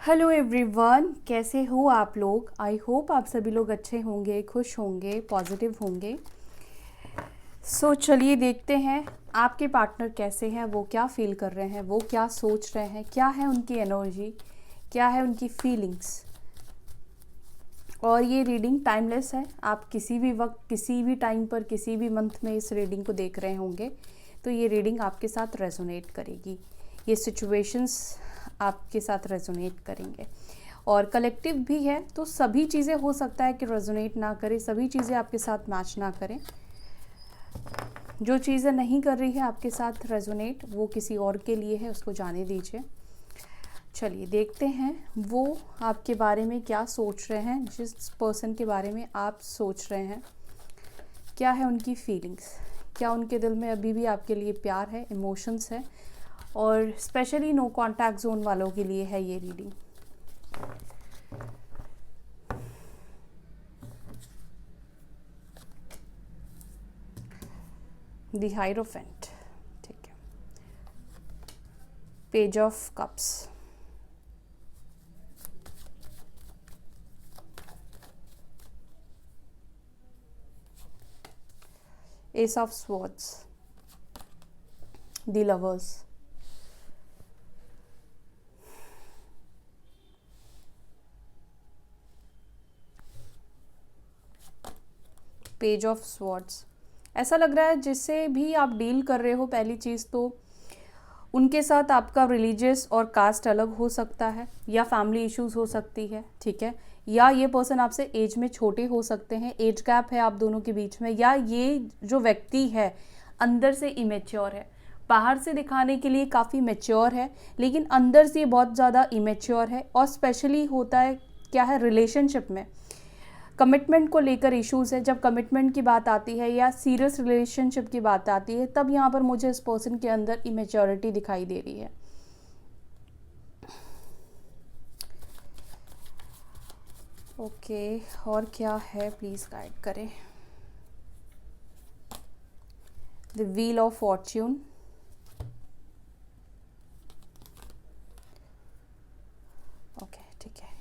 Hello everyone, कैसे हो आप लोग। आई होप आप सभी लोग अच्छे होंगे, खुश होंगे, पॉजिटिव होंगे। चलिए देखते हैं आपके पार्टनर कैसे हैं, वो क्या फील कर रहे हैं, वो क्या सोच रहे हैं, क्या है उनकी एनर्जी, क्या है उनकी फीलिंग्स। और ये रीडिंग टाइमलेस है, आप किसी भी वक्त, किसी भी टाइम पर, किसी भी मंथ में इस रीडिंग को देख रहे होंगे तो ये रीडिंग आपके साथ रेजोनेट करेगी। ये सिचुएशंस आपके साथ रेजोनेट करेंगे और कलेक्टिव भी है, तो सभी चीज़ें हो सकता है कि रेजोनेट ना करे, सभी चीज़ें आपके साथ मैच ना करें। जो चीज़ें नहीं कर रही है आपके साथ रेजोनेट, वो किसी और के लिए है, उसको जाने दीजिए। चलिए देखते हैं वो आपके बारे में क्या सोच रहे हैं, जिस पर्सन के बारे में आप सोच रहे हैं क्या है उनकी फीलिंग्स, क्या उनके दिल में अभी भी आपके लिए प्यार है, इमोशंस है। और स्पेशली नो कॉन्टैक्ट जोन वालों के लिए है ये रीडिंग। द हायरोफेंट, ठीक है। Page of cups, S of swords, the lovers, page of swords. ऐसा लग रहा है जिससे भी आप डील कर रहे हो, पहली चीज़ तो उनके साथ आपका रिलीजियस और कास्ट अलग हो सकता है, या फैमिली इश्यूज हो सकती है, ठीक है। या ये पर्सन आपसे एज में छोटे हो सकते हैं, एज गैप है आप दोनों के बीच में। या ये जो व्यक्ति है अंदर से इमेच्योर है, बाहर से दिखाने के लिए काफ़ी मैच्योर है, लेकिन अंदर से बहुत ज़्यादा इमेच्योर है। और स्पेशली होता है क्या है, रिलेशनशिप में कमिटमेंट को लेकर इश्यूज है। जब कमिटमेंट की बात आती है या सीरियस रिलेशनशिप की बात आती है, तब यहाँ पर मुझे इस पर्सन के अंदर इमेच्योरिटी दिखाई दे रही है। ओके, और क्या है प्लीज गाइड करें। The wheel of Fortune, okay ठीक है।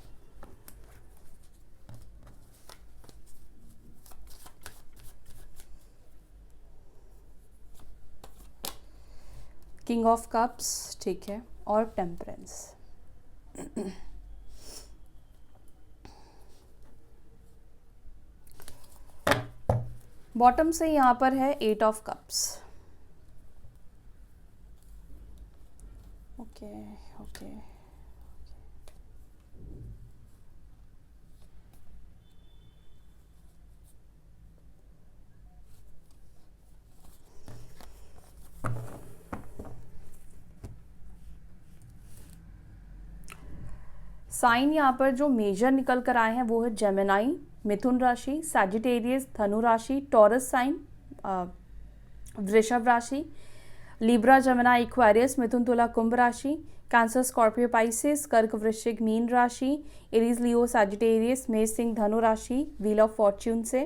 किंग ऑफ कप्स, ठीक है, और टेम्परेंस। बॉटम से यहाँ पर है eight of cups. Okay okay, sign यहाँ पर जो मेजर निकल कर आए हैं वो है जेमिनाई, मिथुन राशि, सैजिटेरियस, धनु राशि, टॉरस साइन, वृषभ राशि, लिब्रा, जेमिनाई, एक्वेरियस, मिथुन, तुला, कुंभ राशि, कैंसर, स्कॉर्पियो, पाइसिस, कर्क, वृश्चिक, मीन राशि, एरीज, लियो, सैजिटेरियस, मेष, सिंह, धनु राशि, व्हील ऑफ फॉर्च्यून से।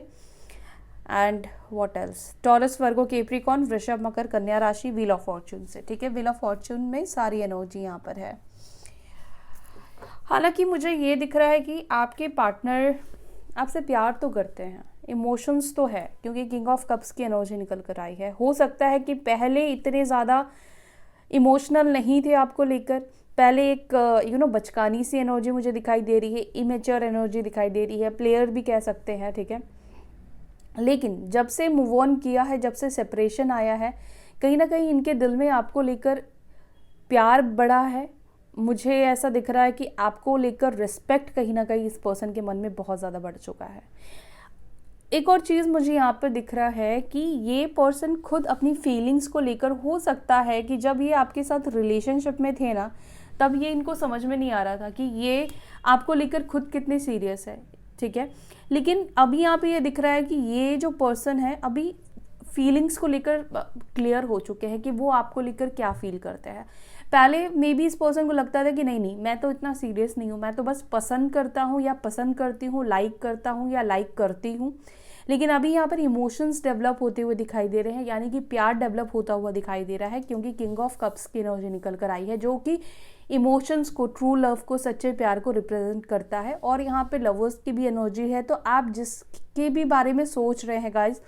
And what else, taurus, Virgo, Capricorn, वृषभ, मकर, कन्या राशि, व्हील ऑफ फॉर्च्यून से, ठीक है। व्हील ऑफ फॉर्च्यून में सारी एनर्जी यहाँ पर है। हालांकि मुझे ये दिख रहा है कि आपके पार्टनर आपसे प्यार तो करते हैं, इमोशंस तो है, क्योंकि किंग ऑफ कप्स की एनर्जी निकल कर आई है। हो सकता है कि पहले इतने ज़्यादा इमोशनल नहीं थे आपको लेकर, पहले एक बचकानी सी एनर्जी मुझे दिखाई दे रही है, इमेच्योर एनर्जी दिखाई दे रही है, प्लेयर भी कह सकते हैं, ठीक है। लेकिन जब से मूव ऑन किया है, जब से सेपरेशन आया है, कहीं ना कहीं इनके दिल में आपको लेकर प्यार बढ़ा है। मुझे ऐसा दिख रहा है कि आपको लेकर रिस्पेक्ट कहीं ना कहीं इस पर्सन के मन में बहुत ज़्यादा बढ़ चुका है। एक और चीज़ मुझे यहाँ पर दिख रहा है कि ये पर्सन खुद अपनी फीलिंग्स को लेकर, हो सकता है कि जब ये आपके साथ रिलेशनशिप में थे ना, तब ये इनको समझ में नहीं आ रहा था कि ये आपको लेकर खुद कितने सीरियस है, ठीक है। लेकिन अभी यहाँ पे ये दिख रहा है कि ये जो पर्सन है अभी फीलिंग्स को लेकर क्लियर हो चुके हैं कि वो आपको लेकर क्या फील करते हैं। पहले मे बी इस पर्सन को लगता था कि नहीं नहीं, मैं तो इतना सीरियस नहीं हूँ, मैं तो बस पसंद करता हूँ या पसंद करती हूँ, लाइक करता हूँ या लाइक करती हूँ। लेकिन अभी यहाँ पर इमोशंस डेवलप होते हुए दिखाई दे रहे हैं, यानी कि प्यार डेवलप होता हुआ दिखाई दे रहा है, क्योंकि किंग ऑफ कप्स की एनर्जी निकल कर आई है, जो कि इमोशंस को, ट्रू लव को, सच्चे प्यार को रिप्रेजेंट करता है। और यहाँ पे लवर्स की भी एनर्जी है, तो आप जिसके भी बारे में सोच रहे हैं गाइज,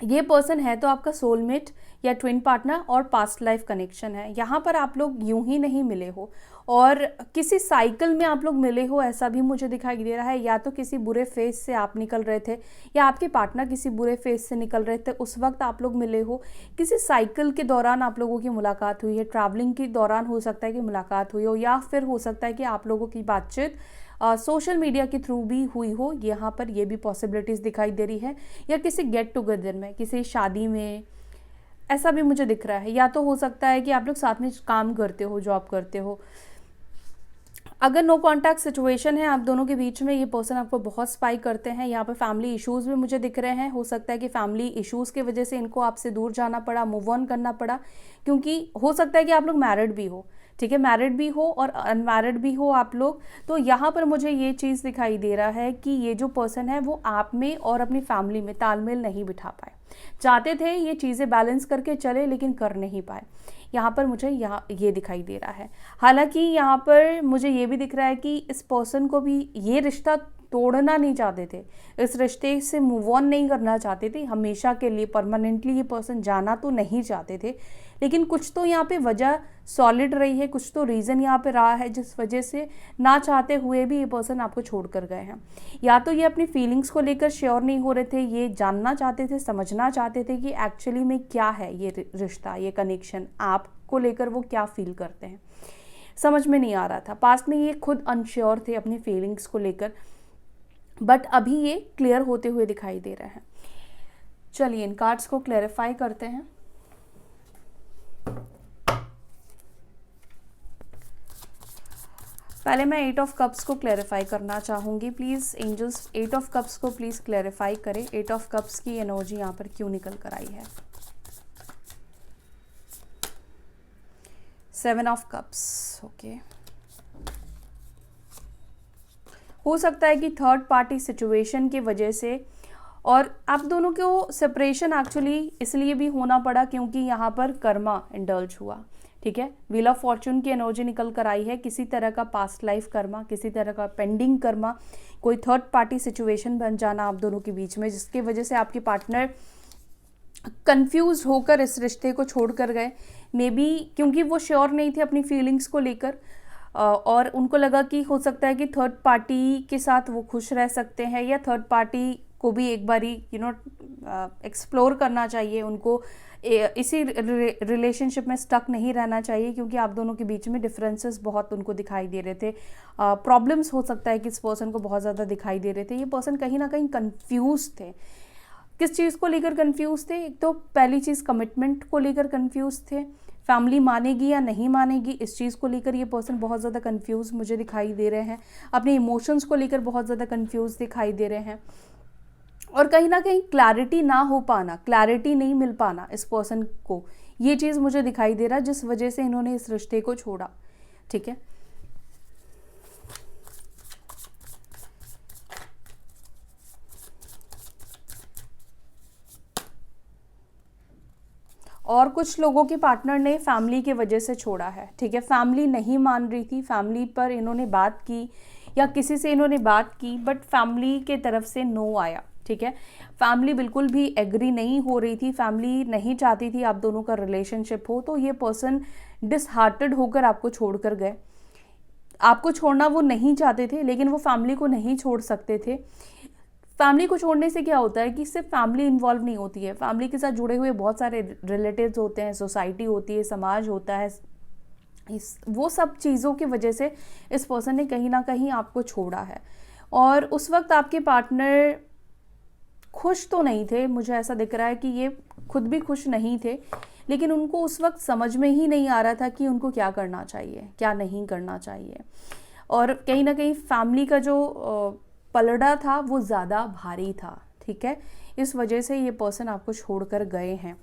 ये पर्सन है तो आपका सोलमेट या ट्विन पार्टनर और पास्ट लाइफ कनेक्शन है। यहाँ पर आप लोग यूं ही नहीं मिले हो और किसी साइकिल में आप लोग मिले हो, ऐसा भी मुझे दिखाई दे रहा है। या तो किसी बुरे फेज से आप निकल रहे थे या आपके पार्टनर किसी बुरे फेज से निकल रहे थे, उस वक्त आप लोग मिले हो। किसी साइकिल के दौरान आप लोगों की मुलाकात हुई है, ट्रैवलिंग के दौरान हो सकता है कि मुलाकात हुई हो, या फिर हो सकता है कि आप लोगों की बातचीत सोशल मीडिया के थ्रू भी हुई हो। यहाँ पर ये भी पॉसिबिलिटीज़ दिखाई दे रही है। या किसी गेट टुगेदर में, किसी शादी में, ऐसा भी मुझे दिख रहा है। या तो हो सकता है कि आप लोग साथ में काम करते हो, जॉब करते हो। अगर नो कॉन्टैक्ट सिचुएशन है आप दोनों के बीच में, ये पर्सन आपको बहुत स्पाई करते हैं। यहाँ पर फैमिली इश्यूज़ भी मुझे दिख रहे हैं। हो सकता है कि फैमिली इश्यूज़ की वजह से इनको आपसे दूर जाना पड़ा, मूव ऑन करना पड़ा, क्योंकि हो सकता है कि आप लोग मैरिड भी हो, ठीक है, मैरिड भी हो और अनमैरिड भी हो आप लोग। तो यहाँ पर मुझे ये चीज़ दिखाई दे रहा है कि ये जो पर्सन है वो आप में और अपनी फैमिली में तालमेल नहीं बिठा पाए। चाहते थे ये चीज़ें बैलेंस करके चले, लेकिन कर नहीं पाए। यहाँ पर मुझे ये दिखाई दे रहा है। हालांकि यहाँ पर मुझे ये भी दिख रहा है कि इस पर्सन को भी ये रिश्ता तोड़ना नहीं चाहते थे, इस रिश्ते से मूव ऑन नहीं करना चाहते थे, हमेशा के लिए परमानेंटली ये पर्सन जाना तो नहीं चाहते थे। लेकिन कुछ तो यहाँ पे वजह सॉलिड रही है, कुछ तो रीज़न यहाँ पे रहा है जिस वजह से ना चाहते हुए भी ये पर्सन आपको छोड़ कर गए हैं। या तो ये अपनी फीलिंग्स को लेकर श्योर नहीं हो रहे थे, ये जानना चाहते थे, समझना चाहते थे कि एक्चुअली में क्या है ये रिश्ता, ये कनेक्शन, आपको लेकर वो क्या फील करते हैं, समझ में नहीं आ रहा था। पास्ट में ये खुद अनश्योर थे अपनी फीलिंग्स को लेकर, बट अभी ये क्लियर होते हुए दिखाई दे रहे हैं। चलिए इन कार्ड्स को क्लैरिफाई करते हैं। पहले मैं 8 ऑफ कप्स को क्लैरिफाई करना चाहूँगी। प्लीज़ एंजल्स 8 ऑफ कप्स को प्लीज़ क्लैरिफाई करें। 8 ऑफ कप्स की एनर्जी यहाँ पर क्यों निकल कर आई है। 7 ऑफ कप्स, ओके। हो सकता है कि थर्ड पार्टी सिचुएशन की वजह से, और आप दोनों को सेपरेशन एक्चुअली इसलिए भी होना पड़ा क्योंकि यहाँ पर कर्मा इंडल्ज हुआ, ठीक है। व्हील ऑफ फॉर्चून की एनर्जी निकल कर आई है। किसी तरह का पास्ट लाइफ कर्मा, किसी तरह का पेंडिंग कर्मा, कोई थर्ड पार्टी सिचुएशन बन जाना आप दोनों के बीच में, जिसकी वजह से आपके पार्टनर कंफ्यूज होकर इस रिश्ते को छोड़ कर गए। मे बी क्योंकि वो श्योर नहीं थे अपनी फीलिंग्स को लेकर, और उनको लगा कि हो सकता है कि थर्ड पार्टी के साथ वो खुश रह सकते हैं, या थर्ड पार्टी को भी एक बारी एक्सप्लोर करना चाहिए उनको, इसी रिलेशनशिप में स्टक नहीं रहना चाहिए, क्योंकि आप दोनों के बीच में डिफरेंसेस बहुत उनको दिखाई दे रहे थे। प्रॉब्लम्स हो सकता है कि इस पर्सन को बहुत ज़्यादा दिखाई दे रहे थे। ये पर्सन कहीं ना कहीं कंफ्यूज थे। किस चीज़ को लेकर कंफ्यूज थे? एक तो पहली चीज़ कमिटमेंट को लेकर कंफ्यूज थे, फैमिली मानेगी या नहीं मानेगी इस चीज़ को लेकर ये पर्सन बहुत ज़्यादा कंफ्यूज मुझे दिखाई दे रहे हैं। अपने इमोशंस को लेकर बहुत ज़्यादा कंफ्यूज दिखाई दे रहे हैं, और कहीं ना कहीं क्लैरिटी ना हो पाना, क्लैरिटी नहीं मिल पाना इस पर्सन को, ये चीज़ मुझे दिखाई दे रहा है जिस वजह से इन्होंने इस रिश्ते को छोड़ा, ठीक है। और कुछ लोगों के पार्टनर ने फैमिली के वजह से छोड़ा है, ठीक है। फैमिली नहीं मान रही थी, फैमिली पर इन्होंने बात की या किसी से इन्होंने बात की, बट फैमिली के तरफ से नो आया, ठीक है। फैमिली बिल्कुल भी एग्री नहीं हो रही थी, फैमिली नहीं चाहती थी आप दोनों का रिलेशनशिप हो, तो ये पर्सन डिसहार्टेड होकर आपको छोड़ कर गए। आपको छोड़ना वो नहीं चाहते थे, लेकिन वो फैमिली को नहीं छोड़ सकते थे। फैमिली को छोड़ने से क्या होता है कि सिर्फ फैमिली इन्वॉल्व नहीं होती है, फैमिली के साथ जुड़े हुए बहुत सारे रिलेटिव्स होते हैं, सोसाइटी होती है, समाज होता है। वो सब चीज़ों की वजह से इस पर्सन ने कहीं ना कहीं आपको छोड़ा है। और उस वक्त आपके पार्टनर खुश तो नहीं थे, मुझे ऐसा दिख रहा है कि ये खुद भी खुश नहीं थे, लेकिन उनको उस वक्त समझ में ही नहीं आ रहा था कि उनको क्या करना चाहिए, क्या नहीं करना चाहिए। और कहीं ना कहीं फैमिली का जो पलड़ा था वो ज़्यादा भारी था, ठीक है। इस वजह से ये पर्सन आपको छोड़कर गए हैं।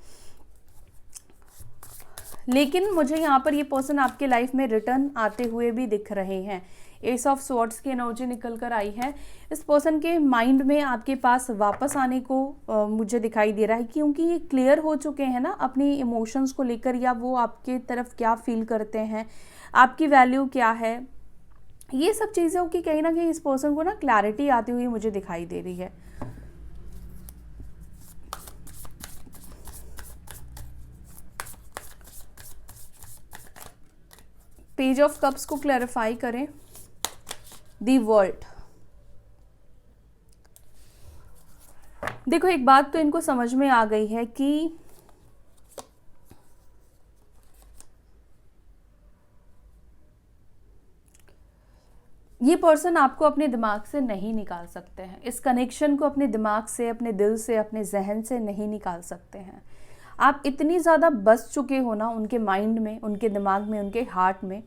लेकिन मुझे यहाँ पर ये पर्सन आपके लाइफ में रिटर्न आते हुए भी दिख रहे हैं। एस ऑफ स्वॉर्ड्स की एनर्जी निकल कर आई है। इस पर्सन के माइंड में आपके पास वापस आने को मुझे दिखाई दे रहा है, क्योंकि ये क्लियर हो चुके हैं ना अपनी इमोशंस को लेकर, या वो आपके तरफ क्या फील करते हैं, आपकी वैल्यू क्या है, ये सब चीज़ों की कहीं ना कहीं इस पर्सन को ना क्लैरिटी आती हुई मुझे दिखाई दे रही है। पेज ऑफ कप्स को क्लैरिफाई करें। दी वर्ल्ड, देखो एक बात तो इनको समझ में आ गई है कि ये पर्सन आपको अपने दिमाग से नहीं निकाल सकते हैं, इस कनेक्शन को अपने दिमाग से, अपने दिल से, अपने जहन से नहीं निकाल सकते हैं। आप इतनी ज़्यादा बस चुके हो ना उनके माइंड में, उनके दिमाग में, उनके हार्ट में,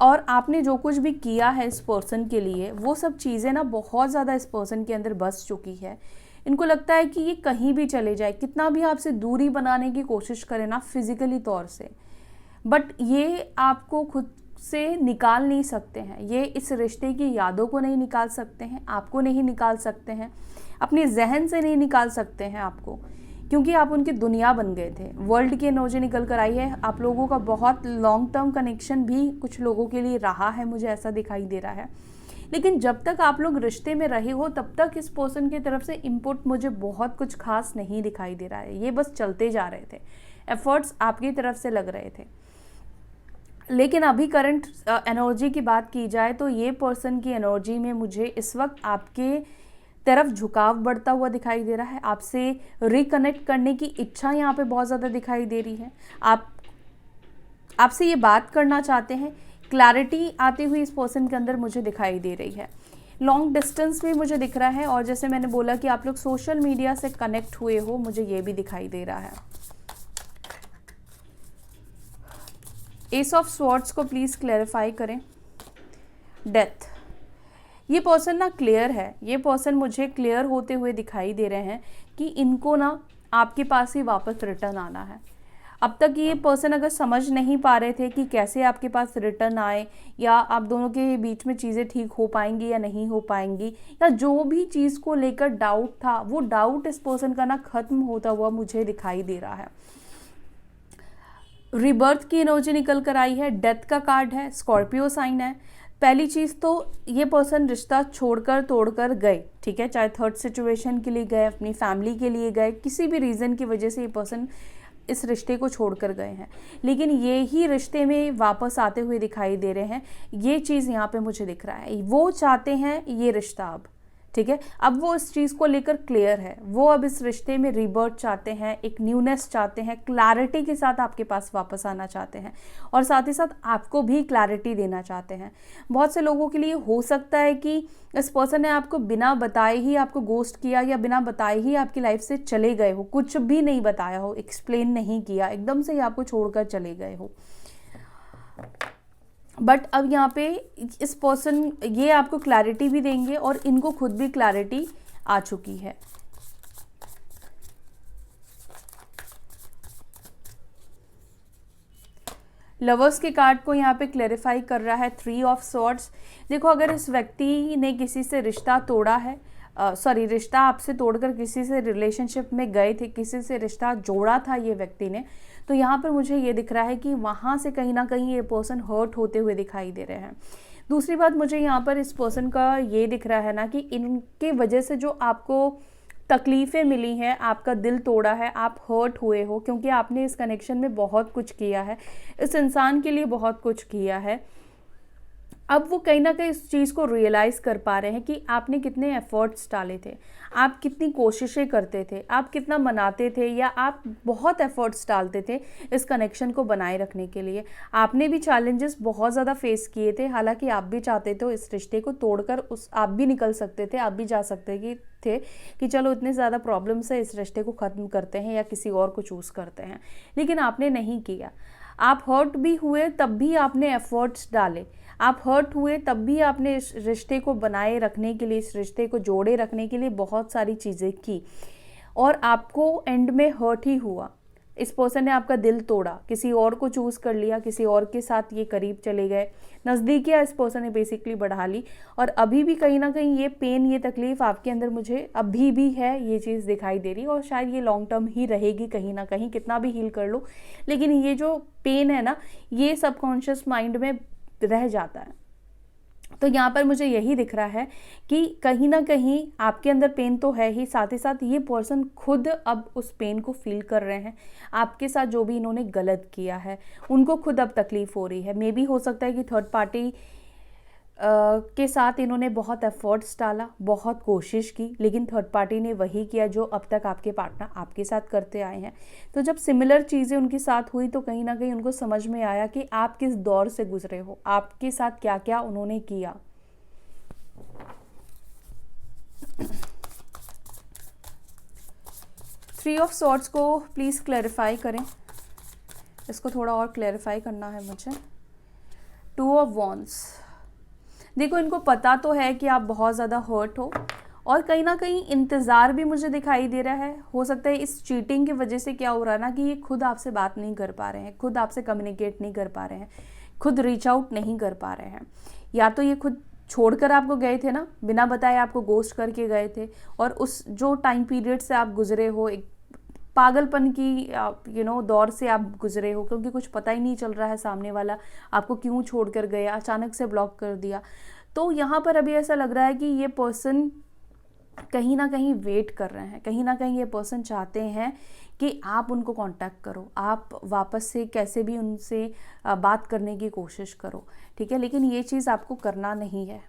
और आपने जो कुछ भी किया है इस पर्सन के लिए, वो सब चीज़ें ना बहुत ज़्यादा इस पर्सन के अंदर बस चुकी है। इनको लगता है कि ये कहीं भी चले जाए, कितना भी आपसे दूरी बनाने की कोशिश करे ना फिजिकली तौर से, बट ये आपको खुद से निकाल नहीं सकते हैं। ये इस रिश्ते की यादों को नहीं निकाल सकते हैं, आपको नहीं निकाल सकते हैं, अपने जहन से नहीं निकाल सकते हैं आपको, क्योंकि आप उनकी दुनिया बन गए थे। वर्ल्ड की एनर्जी निकल कर आई है। आप लोगों का बहुत लॉन्ग टर्म कनेक्शन भी कुछ लोगों के लिए रहा है, मुझे ऐसा दिखाई दे रहा है। लेकिन जब तक आप लोग रिश्ते में रहे हो तब तक इस पर्सन की तरफ से इनपुट मुझे बहुत कुछ खास नहीं दिखाई दे रहा है। ये बस चलते जा रहे थे, एफर्ट्स आपकी तरफ से लग रहे थे। लेकिन अभी करंट एनर्जी की बात की जाए तो ये पर्सन की एनर्जी में मुझे इस वक्त आपके तरफ झुकाव बढ़ता हुआ दिखाई दे रहा है। आपसे रिकनेक्ट करने की इच्छा यहाँ पे बहुत ज़्यादा दिखाई दे रही है। आपसे ये बात करना चाहते हैं। क्लैरिटी आती हुई इस पर्सन के अंदर मुझे दिखाई दे रही है। लॉन्ग डिस्टेंस भी मुझे दिख रहा है, और जैसे मैंने बोला कि आप लोग सोशल मीडिया से कनेक्ट हुए हो, मुझे ये भी दिखाई दे रहा है। एस ऑफ स्वॉर्ड्स को प्लीज़ क्लैरिफाई करें। डेथ, ये पर्सन ना क्लियर है। ये पर्सन मुझे क्लियर होते हुए दिखाई दे रहे हैं कि इनको ना आपके पास ही वापस रिटर्न आना है। अब तक ये पर्सन अगर समझ नहीं पा रहे थे कि कैसे आपके पास रिटर्न आए, या आप दोनों के बीच में चीज़ें ठीक हो पाएंगी या नहीं हो पाएंगी, या जो भी चीज़ को लेकर डाउट था, वो डाउट इस पर्सन का ना ख़त्म होता हुआ मुझे दिखाई दे रहा है। रिबर्थ की एनर्जी निकल कर आई है। डेथ का कार्ड है, स्कॉर्पियो साइन है। पहली चीज़ तो ये पर्सन रिश्ता छोड़कर तोड़कर गए, ठीक है, चाहे थर्ड सिचुएशन के लिए गए, अपनी फैमिली के लिए गए, किसी भी रीज़न की वजह से ये पर्सन इस रिश्ते को छोड़कर गए हैं, लेकिन ये ही रिश्ते में वापस आते हुए दिखाई दे रहे हैं। ये चीज़ यहाँ पे मुझे दिख रहा है। वो चाहते हैं ये रिश्ता अब, ठीक है, अब वो इस चीज़ को लेकर क्लियर है। वो अब इस रिश्ते में रिबर्थ चाहते हैं, एक न्यूनेस चाहते हैं, क्लैरिटी के साथ आपके पास वापस आना चाहते हैं, और साथ ही साथ आपको भी क्लैरिटी देना चाहते हैं। बहुत से लोगों के लिए हो सकता है कि इस पर्सन ने आपको बिना बताए ही आपको गोस्ट किया, या बिना बताए ही आपकी लाइफ से चले गए हो, कुछ भी नहीं बताया हो, एक्सप्लेन नहीं किया, एकदम से ही आपको छोड़कर चले गए हो। बट अब यहाँ पे इस पर्सन ये आपको क्लैरिटी भी देंगे, और इनको खुद भी क्लैरिटी आ चुकी है। लवर्स के कार्ड को यहाँ पे क्लैरिफाई कर रहा है 3 ऑफ स्वॉर्ड्स। देखो, अगर इस व्यक्ति ने किसी से रिश्ता तोड़ा है, रिश्ता आपसे तोड़कर किसी से रिलेशनशिप में गए थे, किसी से रिश्ता जोड़ा था ये व्यक्ति ने, तो यहाँ पर मुझे ये दिख रहा है कि वहाँ से कहीं ना कहीं ये पर्सन हर्ट होते हुए दिखाई दे रहे हैं। दूसरी बात मुझे यहाँ पर इस पर्सन का ये दिख रहा है ना कि इनके वजह से जो आपको तकलीफ़ें मिली हैं, आपका दिल तोड़ा है, आप हर्ट हुए हो, क्योंकि आपने इस कनेक्शन में बहुत कुछ किया है, इस इंसान के लिए बहुत कुछ किया है। अब वो कहीं ना कहीं इस चीज़ को रियलाइज़ कर पा रहे हैं कि आपने कितने एफर्ट्स डाले थे, आप कितनी कोशिशें करते थे, आप कितना मनाते थे, या आप बहुत एफर्ट्स डालते थे इस कनेक्शन को बनाए रखने के लिए। आपने भी चैलेंजेस बहुत ज़्यादा फेस किए थे, हालांकि आप भी चाहते थे इस रिश्ते को तोड़कर आप भी निकल सकते थे, आप भी जा सकते थे कि चलो इतने ज़्यादा प्रॉब्लम्स है, इस रिश्ते को ख़त्म करते हैं या किसी और को चूज़ करते हैं, लेकिन आपने नहीं किया। आप हर्ट भी हुए तब भी आपने एफर्ट्स डाले, आप हर्ट हुए तब भी आपने इस रिश्ते को बनाए रखने के लिए, इस रिश्ते को जोड़े रखने के लिए बहुत सारी चीज़ें की, और आपको एंड में हर्ट ही हुआ। इस पर्सन ने आपका दिल तोड़ा, किसी और को चूज कर लिया, किसी और के साथ ये करीब चले गए, नज़दीकियाँ इस पर्सन ने बेसिकली बढ़ा ली, और अभी भी कहीं ना कहीं ये पेन, ये तकलीफ आपके अंदर मुझे अभी भी है, ये चीज़ दिखाई दे रही है, और शायद ये लॉन्ग टर्म ही रहेगी कहीं ना कहीं, कितना भी हील कर लो, लेकिन ये जो पेन है ना, ये सबकॉन्शियस माइंड में रह जाता है। तो यहाँ पर मुझे यही दिख रहा है कि कहीं ना कहीं आपके अंदर पेन तो है ही, साथ ही साथ ये पर्सन खुद अब उस पेन को फील कर रहे हैं। आपके साथ जो भी इन्होंने गलत किया है उनको खुद अब तकलीफ हो रही है। मे बी हो सकता है कि थर्ड पार्टी के साथ इन्होंने बहुत एफर्ट्स डाला, बहुत कोशिश की, लेकिन थर्ड पार्टी ने वही किया जो अब तक आपके पार्टनर आपके साथ करते आए हैं। तो जब सिमिलर चीज़ें उनके साथ हुई तो कहीं ना कहीं उनको समझ में आया कि आप किस दौर से गुजरे हो, आपके साथ क्या क्या उन्होंने किया। थ्री ऑफ सॉर्ड्स को प्लीज़ क्लैरिफाई करें, इसको थोड़ा और क्लैरिफाई करना है मुझे। टू ऑफ वॉन्ड्स, देखो इनको पता तो है कि आप बहुत ज़्यादा हर्ट हो, और कहीं ना कहीं इंतज़ार भी मुझे दिखाई दे रहा है। हो सकता है इस चीटिंग की वजह से क्या हो रहा है ना कि ये खुद आपसे बात नहीं कर पा रहे हैं, खुद आपसे कम्युनिकेट नहीं कर पा रहे हैं, खुद रीच आउट नहीं कर पा रहे हैं। या तो ये खुद छोड़कर आपको गए थे ना, बिना बताए आपको गोस्ट करके गए थे, और उस जो टाइम पीरियड से आप गुजरे हो, एक पागलपन की दौर से आप गुजरे हो, क्योंकि कुछ पता ही नहीं चल रहा है सामने वाला आपको क्यों छोड़कर गया, अचानक से ब्लॉक कर दिया। तो यहाँ पर अभी ऐसा लग रहा है कि ये पर्सन कहीं ना कहीं वेट कर रहे हैं, कहीं ना कहीं ये पर्सन चाहते हैं कि आप उनको कांटेक्ट करो, आप वापस से कैसे भी उनसे बात करने की कोशिश करो, ठीक है। लेकिन ये चीज़ आपको करना नहीं है,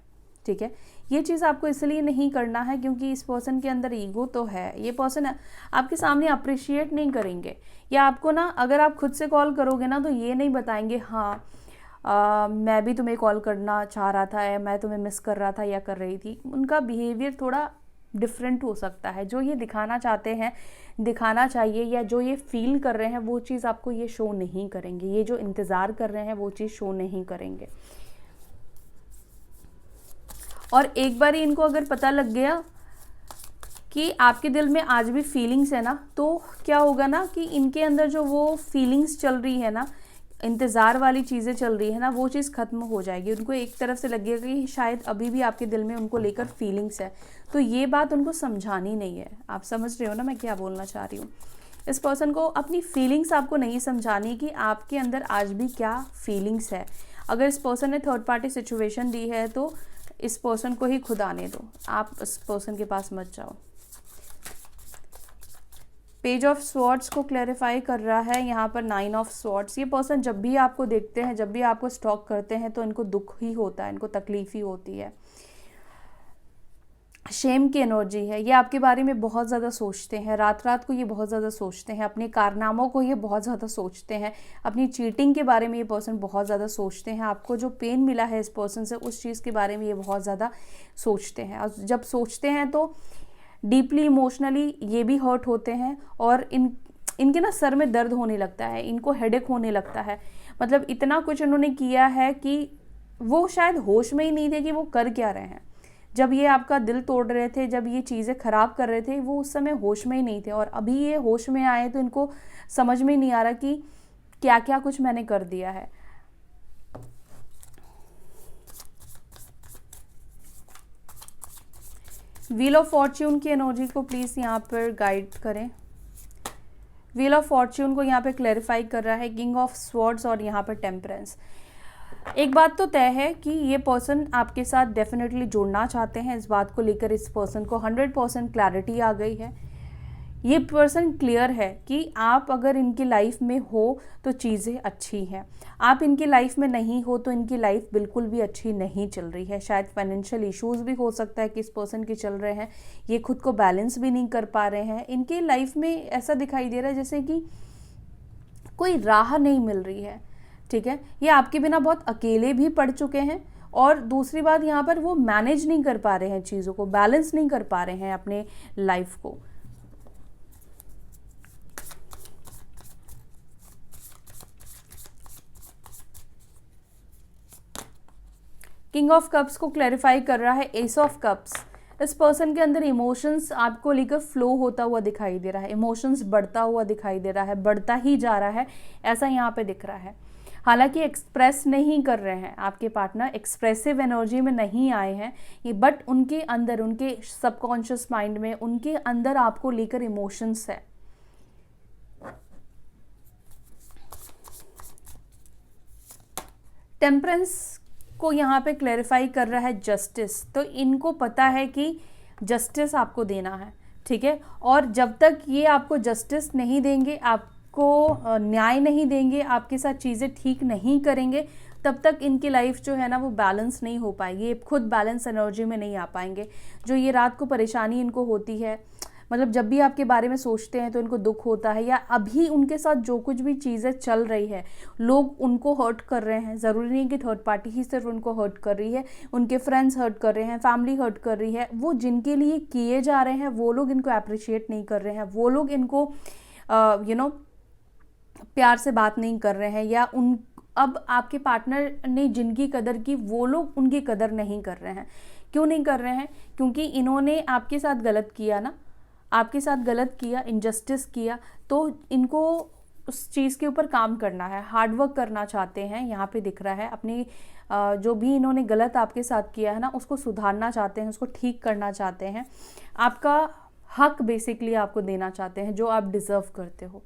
ठीक है। ये चीज़ आपको इसलिए नहीं करना है क्योंकि इस पर्सन के अंदर ईगो तो है। ये पर्सन आपके सामने अप्रिशिएट नहीं करेंगे, या आपको ना अगर आप खुद से कॉल करोगे ना तो ये नहीं बताएंगे हाँ मैं भी तुम्हें कॉल करना चाह रहा था, या मैं तुम्हें मिस कर रहा था या कर रही थी। उनका बिहेवियर थोड़ा डिफरेंट हो सकता है। जो ये दिखाना चाहते हैं, दिखाना चाहिए, या जो ये फील कर रहे हैं वो चीज़ आपको ये शो नहीं करेंगे। ये जो इंतज़ार कर रहे हैं वो चीज़ शो नहीं करेंगे। और एक बार इनको अगर पता लग गया कि आपके दिल में आज भी फीलिंग्स है ना, तो क्या होगा ना कि इनके अंदर जो वो फीलिंग्स चल रही है ना, इंतज़ार वाली चीज़ें चल रही है ना, वो चीज़ ख़त्म हो जाएगी। उनको एक तरफ से लगेगा कि शायद अभी भी आपके दिल में उनको लेकर फीलिंग्स है, तो ये बात उनको समझानी नहीं है। आप समझ रहे हो ना मैं क्या बोलना चाह रही हूँ। इस पर्सन को अपनी फीलिंग्स आपको नहीं समझानी कि आपके अंदर आज भी क्या फीलिंग्स है। अगर इस पर्सन ने थर्ड पार्टी सिचुएशन दी है तो इस पर्सन को ही खुद आने दो, आप इस पर्सन के पास मत जाओ। पेज ऑफ स्वॉर्ड्स को क्लैरिफाई कर रहा है यहाँ पर नाइन ऑफ स्वॉर्ड्स। ये पर्सन जब भी आपको देखते हैं, जब भी आपको स्टॉक करते हैं तो इनको दुख ही होता है, इनको तकलीफ ही होती है। शेम की एनर्जी है, ये आपके बारे में बहुत ज़्यादा सोचते हैं, रात रात को ये बहुत ज़्यादा सोचते हैं, अपने कारनामों को ये बहुत ज़्यादा सोचते हैं, अपनी चीटिंग के बारे में ये पर्सन बहुत ज़्यादा सोचते हैं, आपको जो पेन मिला है इस पर्सन से उस चीज़ के बारे में ये बहुत ज़्यादा सोचते हैं। और जब सोचते हैं तो डीपली इमोशनली ये भी हर्ट होते हैं, और इनके ना सर में दर्द होने लगता है, इनको हेडेक होने लगता है। मतलब इतना कुछ इन्होंने किया है कि वो शायद होश में ही नहीं थे कि वो कर क्या रहे हैं। जब ये आपका दिल तोड़ रहे थे, जब ये चीज़ें ख़राब कर रहे थे, वो उस समय होश में ही नहीं थे, और अभी ये होश में आए तो इनको समझ में नहीं आ रहा कि क्या क्या कुछ मैंने कर दिया है। व्हील ऑफ फॉर्च्यून की एनर्जी को प्लीज़ यहाँ पर गाइड करें। व्हील ऑफ फॉर्च्यून को यहाँ पे क्लैरिफाई कर रहा है किंग ऑफ स्वॉर्ड्स और यहाँ पर टेम्परेंस। एक बात तो तय है कि ये पर्सन आपके साथ डेफिनेटली जुड़ना चाहते हैं। इस बात को लेकर इस पर्सन को 100% क्लैरिटी आ गई है। ये पर्सन क्लियर है कि आप अगर इनकी लाइफ में हो तो चीज़ें अच्छी हैं, आप इनकी लाइफ में नहीं हो तो इनकी लाइफ बिल्कुल भी अच्छी नहीं चल रही है। शायद फाइनेंशियल इश्यूज़ भी हो सकता है कि इस पर्सन के चल रहे हैं, ये खुद को बैलेंस भी नहीं कर पा रहे हैं। इनकी लाइफ में ऐसा दिखाई दे रहा है जैसे कि कोई राह नहीं मिल रही है, ठीक है। ये आपके बिना बहुत अकेले भी पड़ चुके हैं, और दूसरी बात यहाँ पर वो मैनेज नहीं कर पा रहे हैं चीज़ों को, बैलेंस नहीं कर पा रहे हैं अपने लाइफ को। किंग ऑफ कप्स को क्लैरिफाई कर रहा है एस ऑफ कप्स। इस पर्सन के अंदर इमोशंस आपको लेकर फ्लो होता हुआ दिखाई दे रहा है, इमोशंस बढ़ता हुआ दिखाई दे रहा है, बढ़ता ही जा रहा है, ऐसा यहाँ पे दिख रहा है। हालांकि एक्सप्रेस नहीं कर रहे हैं आपके पार्टनर, एक्सप्रेसिव एनर्जी में नहीं आए हैं ये, बट उनके अंदर, उनके सबकॉन्शियस माइंड में, उनके अंदर आपको लेकर इमोशंस है। टेम्परेंस को यहाँ पे क्लैरिफाई कर रहा है जस्टिस, तो इनको पता है कि जस्टिस आपको देना है, ठीक है। और जब तक ये आपको जस्टिस नहीं देंगे, आपको न्याय नहीं देंगे, आपके साथ चीज़ें ठीक नहीं करेंगे, तब तक इनकी लाइफ जो है ना वो बैलेंस नहीं हो पाएगी, ये खुद बैलेंस एनर्जी में नहीं आ पाएंगे। जो ये रात को परेशानी इनको होती है, मतलब जब भी आपके बारे में सोचते हैं तो इनको दुख होता है, या अभी उनके साथ जो कुछ भी चीज़ें चल रही है, लोग उनको हर्ट कर रहे हैं, ज़रूरी नहीं कि थर्ड पार्टी ही सिर्फ उनको हर्ट कर रही है, उनके फ्रेंड्स हर्ट कर रहे हैं, फैमिली हर्ट कर रही है, वो जिनके लिए किए जा रहे हैं वो लोग इनको अप्रिशिएट नहीं कर रहे हैं, वो लोग इनको प्यार से बात नहीं कर रहे हैं, या उन अब आपके पार्टनर ने जिनकी कदर की वो लोग उनकी कदर नहीं कर रहे हैं। क्यों नहीं कर रहे हैं? क्योंकि इन्होंने आपके साथ गलत किया ना, आपके साथ गलत किया, इनजस्टिस किया, तो इनको उस चीज़ के ऊपर काम करना है, हार्डवर्क करना चाहते हैं, यहाँ पे दिख रहा है। अपनी जो भी इन्होंने गलत आपके साथ किया है ना, उसको सुधारना चाहते हैं, उसको ठीक करना चाहते हैं, आपका हक बेसिकली आपको देना चाहते हैं, जो आप डिज़र्व करते हो,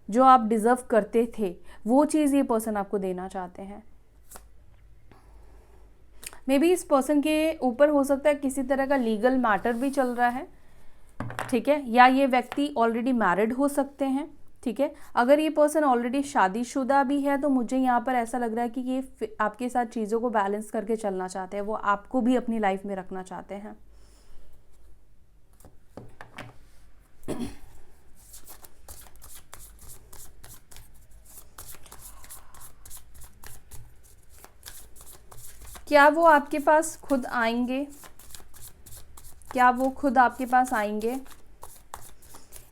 जो आप डिज़र्व करते थे, वो चीज़ ये पर्सन आपको देना चाहते हैं। मे बी इस पर्सन के ऊपर हो सकता है किसी तरह का लीगल मैटर भी चल रहा है, ठीक है, या ये व्यक्ति ऑलरेडी मैरिड हो सकते हैं, ठीक है। अगर ये पर्सन ऑलरेडी शादीशुदा भी है तो मुझे यहाँ पर ऐसा लग रहा है कि ये आपके साथ चीज़ों को बैलेंस करके चलना चाहते हैं, वो आपको भी अपनी लाइफ में रखना चाहते हैं। क्या वो आपके पास खुद आएंगे? क्या वो खुद आपके पास आएंगे?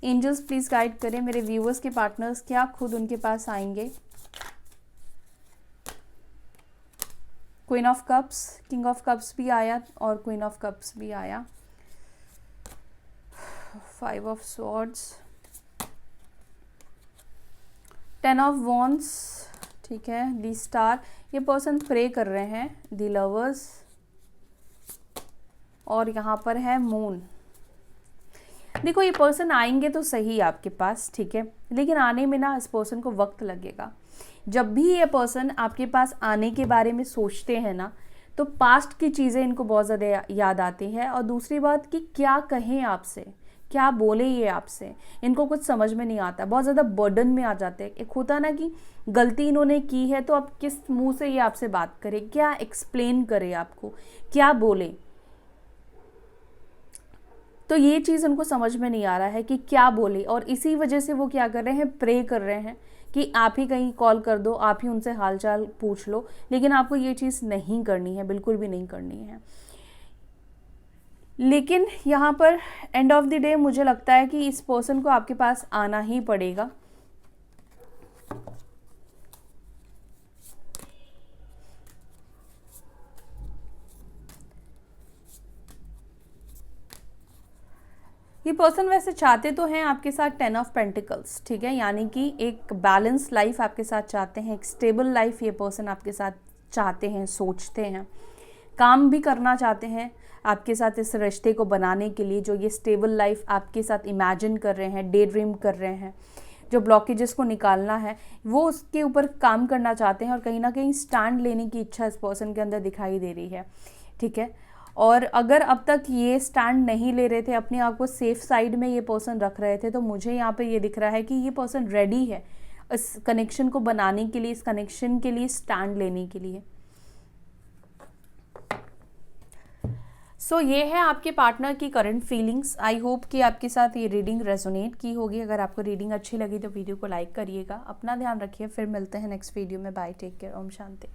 एंजल्स प्लीज गाइड करें मेरे व्यूअर्स के पार्टनर्स, क्या खुद उनके पास आएंगे? Queen of cups, king of cups भी आया और क्वीन ऑफ कप्स भी आया, 5 ऑफ स्वॉर्ड्स, 10 ऑफ वॉन्ड्स, ठीक है, दी स्टार। ये पर्सन प्रे कर रहे हैं, दी लवर्स, और यहाँ पर है मून। देखो ये पर्सन आएंगे तो सही आपके पास, ठीक है, लेकिन आने में ना इस पर्सन को वक्त लगेगा। जब भी ये पर्सन आपके पास आने के बारे में सोचते हैं ना, तो पास्ट की चीज़ें इनको बहुत ज़्यादा याद आती है, और दूसरी बात कि क्या कहें आपसे, क्या बोले ये आपसे, इनको कुछ समझ में नहीं आता, बहुत ज़्यादा बर्डन में आ जाते हैं। एक होता ना कि गलती इन्होंने की है तो अब किस मुंह से ये आपसे बात करे, क्या एक्सप्लेन करे आपको, क्या बोले, तो ये चीज़ उनको समझ में नहीं आ रहा है कि क्या बोले, और इसी वजह से वो क्या कर रहे हैं, प्रे कर रहे हैं कि आप ही कहीं कॉल कर दो, आप ही उनसे हालचाल पूछ लो, लेकिन आपको ये चीज़ नहीं करनी है, बिल्कुल भी नहीं करनी है। लेकिन यहाँ पर एंड ऑफ द डे मुझे लगता है कि इस पर्सन को आपके पास आना ही पड़ेगा। ये पर्सन वैसे चाहते तो हैं आपके साथ 10 ऑफ पेंटिकल्स, ठीक है, यानी कि एक बैलेंस लाइफ आपके साथ चाहते हैं, एक स्टेबल लाइफ ये पर्सन आपके साथ चाहते हैं, सोचते हैं, काम भी करना चाहते हैं आपके साथ इस रिश्ते को बनाने के लिए, जो ये स्टेबल लाइफ आपके साथ इमेजिन कर रहे हैं, डे ड्रीम कर रहे हैं, जो ब्लॉकेजेस को निकालना है वो उसके ऊपर काम करना चाहते हैं, और कहीं ना कहीं स्टैंड लेने की इच्छा इस पर्सन के अंदर दिखाई दे रही है, ठीक है। और अगर अब तक ये स्टैंड नहीं ले रहे थे, अपने आप को सेफ साइड में ये पर्सन रख रहे थे, तो मुझे यहाँ पे ये दिख रहा है कि ये पर्सन रेडी है इस कनेक्शन को बनाने के लिए, इस कनेक्शन के लिए स्टैंड लेने के लिए। सो ये है आपके पार्टनर की करंट फीलिंग्स। आई होप कि आपके साथ ये रीडिंग रेजोनेट की होगी। अगर आपको रीडिंग अच्छी लगी तो वीडियो को लाइक करिएगा। अपना ध्यान रखिए, फिर मिलते हैं नेक्स्ट वीडियो में। Bye, take care, Om Shanti.